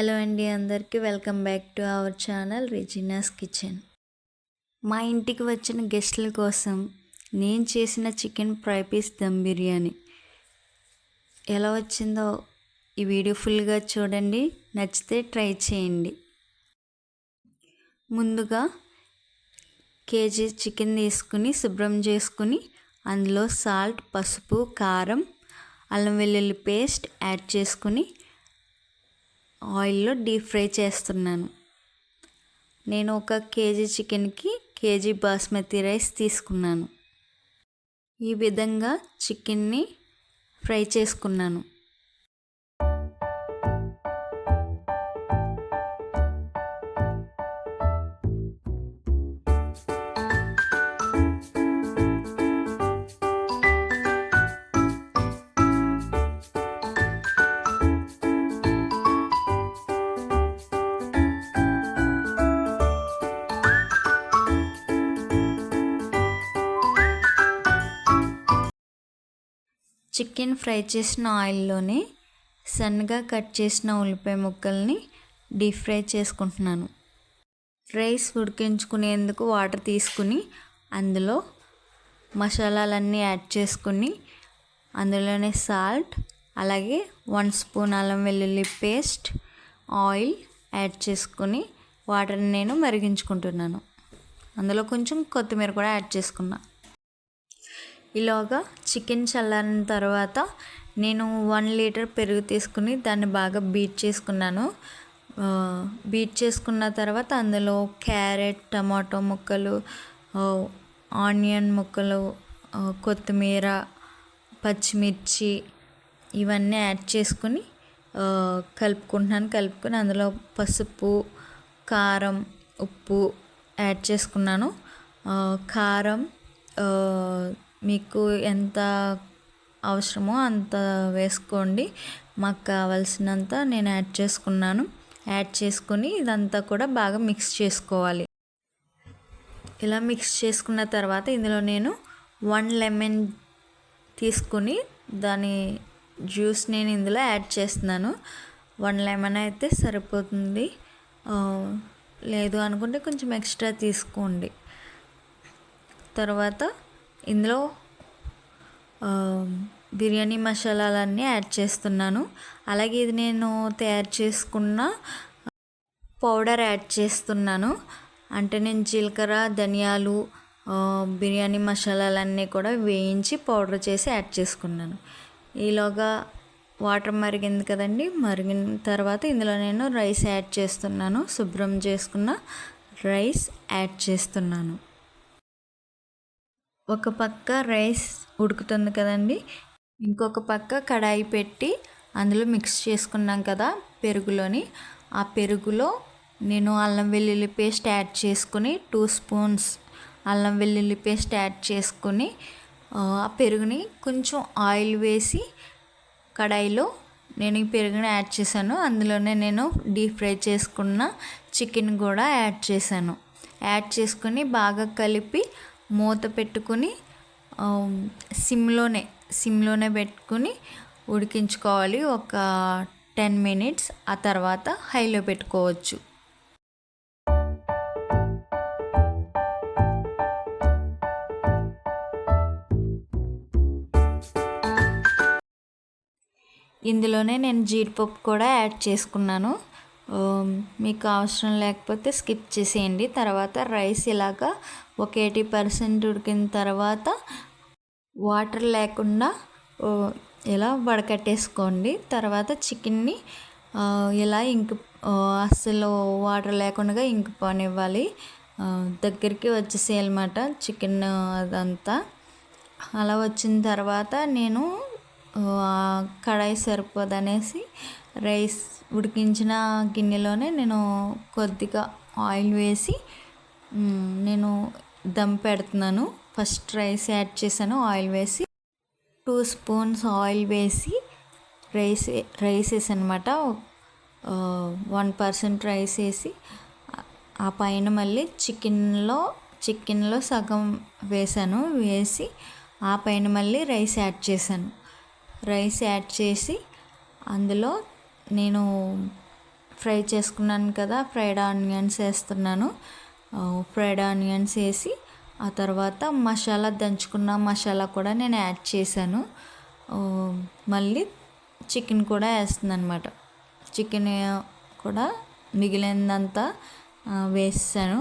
Hello అండి, అందరికీ welcome back to our channel Regina's kitchen. మా ఇంటికి వచ్చిన గెస్టుల కోసం నేను చేసిన chicken fry piece dum biryani ఎలా వచ్చిందో ఈ వీడియో ఫుల్గా చూడండి. నచ్చితే ట్రై చేయండి. ముందుగా కేజీ చికెన్ తీసుకుని శుభ్రం చేసుకుని అందులో సాల్ట్, పసుపు, కారం, అల్లం వెల్లుల్లి పేస్ట్ యాడ్ చేసుకుని ఆయిల్లో డీప్ ఫ్రై చేస్తున్నాను. నేను ఒక కేజీ చికెన్కి కేజీ బాస్మతి రైస్ తీసుకున్నాను. ఈ విధంగా చికెన్ని ఫ్రై చేసుకున్నాను. చికెన్ ఫ్రై చేసిన ఆయిల్లోనే సన్నగా కట్ చేసిన ఉల్లిపాయ ముక్కల్ని డీప్ ఫ్రై చేసుకుంటున్నాను. రైస్ ఉడికించుకునేందుకు వాటర్ తీసుకుని అందులో మసాలాలన్నీ యాడ్ చేసుకుని అందులోనే సాల్ట్, అలాగే 1 స్పూన్ అల్లం వెల్లుల్లి పేస్ట్, ఆయిల్ యాడ్ చేసుకుని వాటర్ని నేను మరిగించుకుంటున్నాను. అందులో కొంచెం కొత్తిమీర కూడా యాడ్ చేసుకున్నా. ఈలోగా చికెన్ చల్లారిన తర్వాత నేను 1 లీటర్ పెరుగు తీసుకుని దాన్ని బాగా బీట్ చేసుకున్నాను. బీట్ చేసుకున్న తర్వాత అందులో క్యారెట్, టమాటో ముక్కలు, ఆనియన్ ముక్కలు, కొత్తిమీర, పచ్చిమిర్చి ఇవన్నీ యాడ్ చేసుకుని కలుపుకుని అందులో పసుపు, కారం, ఉప్పు యాడ్ చేసుకున్నాను. కారం మీకు ఎంత అవసరమో అంత వేసుకోండి. మాకు కావాల్సినంత నేను యాడ్ చేసుకున్నాను. యాడ్ చేసుకుని ఇదంతా కూడా బాగా మిక్స్ చేసుకోవాలి. ఇలా మిక్స్ చేసుకున్న తర్వాత ఇందులో నేను 1 లెమన్ తీసుకుని దాని జ్యూస్ నేను ఇందులో యాడ్ చేస్తున్నాను. 1 లెమన్ అయితే సరిపోతుంది, లేదు అనుకుంటే కొంచెం ఎక్స్ట్రా తీసుకోండి. తర్వాత ఇందులో బిర్యానీ మసాలాలన్నీ యాడ్ చేస్తున్నాను. అలాగే ఇది నేను తయారు చేసుకున్న పౌడర్ యాడ్ చేస్తున్నాను. అంటే నేను జీలకర్ర, ధనియాలు, బిర్యానీ మసాలాలన్నీ కూడా వేయించి పౌడర్ చేసి యాడ్ చేసుకున్నాను. ఈలోగా వాటర్ మరిగింది కదండి, మరిగిన తర్వాత ఇందులో నేను రైస్ యాడ్ చేస్తున్నాను. శుభ్రం చేసుకున్న రైస్ యాడ్ చేస్తున్నాను. ఒక పక్క రైస్ ఉడుకుతుంది కదండి, ఇంకొక పక్క కడాయి పెట్టి అందులో మిక్స్ చేసుకున్నాం కదా పెరుగులోని, ఆ పెరుగులో నేను అల్లం వెల్లుల్లి పేస్ట్ యాడ్ చేసుకుని 2 స్పూన్స్ అల్లం వెల్లుల్లి పేస్ట్ యాడ్ చేసుకుని ఆ పెరుగుని కొంచెం ఆయిల్ వేసి కడాయిలో నేను ఈ పెరుగుని యాడ్ చేశాను. అందులోనే నేను డీప్ ఫ్రై చేసుకున్న చికెన్ కూడా యాడ్ చేశాను. యాడ్ చేసుకుని బాగా కలిపి మూత పెట్టుకుని సిమ్లోనే పెట్టుకుని ఉడికించుకోవాలి ఒక 10 మినిట్స్. ఆ తర్వాత హైలో పెట్టుకోవచ్చు. ఇందులోనే నేను జీడిపప్పు కూడా యాడ్ చేసుకున్నాను. మీకు అవసరం లేకపోతే స్కిప్ చేసేయండి. తర్వాత రైస్ ఇలాగా ఒక 80% ఉడికిన తర్వాత వాటర్ లేకుండా ఇలా వడకట్టేసుకోండి. తర్వాత చికెన్ని ఇలా అస్సలు వాటర్ లేకుండా ఇంకిపోనివ్వాలి. దగ్గరికి వచ్చేసేయాలన్నమాట చికెన్ అదంతా. అలా వచ్చిన తర్వాత నేను కడాయి సరిపోదనేసి రైస్ ఉడికించిన గిన్నెలోనే నేను కొద్దిగా ఆయిల్ వేసి నేను దమ్ పెడుతున్నాను. ఫస్ట్ రైస్ యాడ్ చేశాను, ఆయిల్ వేసి 2 స్పూన్స్ ఆయిల్ వేసి రైస్ వేసానమాట. 1% రైస్ వేసి ఆ పైన మళ్ళీ చికెన్లో సగం వేసి ఆ పైన మళ్ళీ రైస్ యాడ్ చేశాను. రైస్ యాడ్ చేసి అందులో నేను ఫ్రై చేసుకున్నాను కదా, ఫ్రైడ్ ఆనియన్స్ వేస్తున్నాను. ఫ్రైడ్ ఆనియన్స్ వేసి ఆ తర్వాత మసాలా, దంచుకున్న మసాలా కూడా నేను యాడ్ చేశాను. మళ్ళీ చికెన్ కూడా వేస్తున్నాను అనమాట. చికెన్ కూడా మిగిలినంతా వేసాను.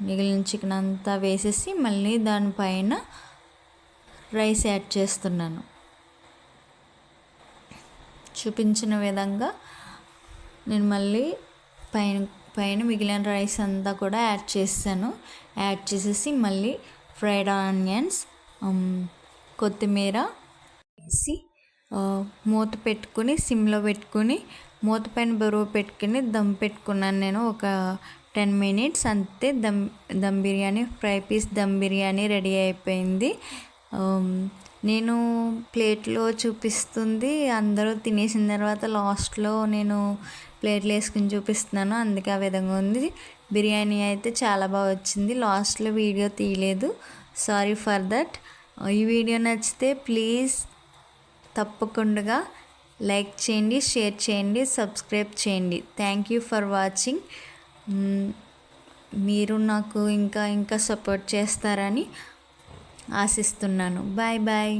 మిగిలిన చికెన్ అంతా వేసేసి మళ్ళీ దానిపైన రైస్ యాడ్ చేస్తున్నాను. చూపించిన విధంగా నేను మళ్ళీ పైన మిగిలిన రైస్ అంతా కూడా యాడ్ చేసాను. యాడ్ చేసేసి మళ్ళీ ఫ్రైడ్ ఆనియన్స్, కొత్తిమీర వేసి మూత పెట్టుకుని సిమ్లో పెట్టుకుని మూత పైన బరువు పెట్టుకుని దమ్ పెట్టుకున్నాను నేను ఒక 10 minutes. అంతే dum biryani, fry piece dum biryani ready అయిపోయింది. నేను ప్లేట్లో చూపిస్తుంది, అందరూ తినేసిన తర్వాత లాస్ట్లో నేను ప్లేట్లు వేసుకుని చూపిస్తున్నాను, అందుకే ఆ విధంగా ఉంది. బిర్యానీ అయితే చాలా బాగా వచ్చింది. లాస్ట్లో వీడియో తీయలేదు, సారీ ఫర్ దట్. ఈ వీడియో నచ్చితే ప్లీజ్ తప్పకుండా లైక్ చేయండి, షేర్ చేయండి, సబ్స్క్రైబ్ చేయండి. Thank you for watching. మీరు నాకు ఇంకా సపోర్ట్ చేస్తారని ఆశిస్తున్నాను. Bye bye.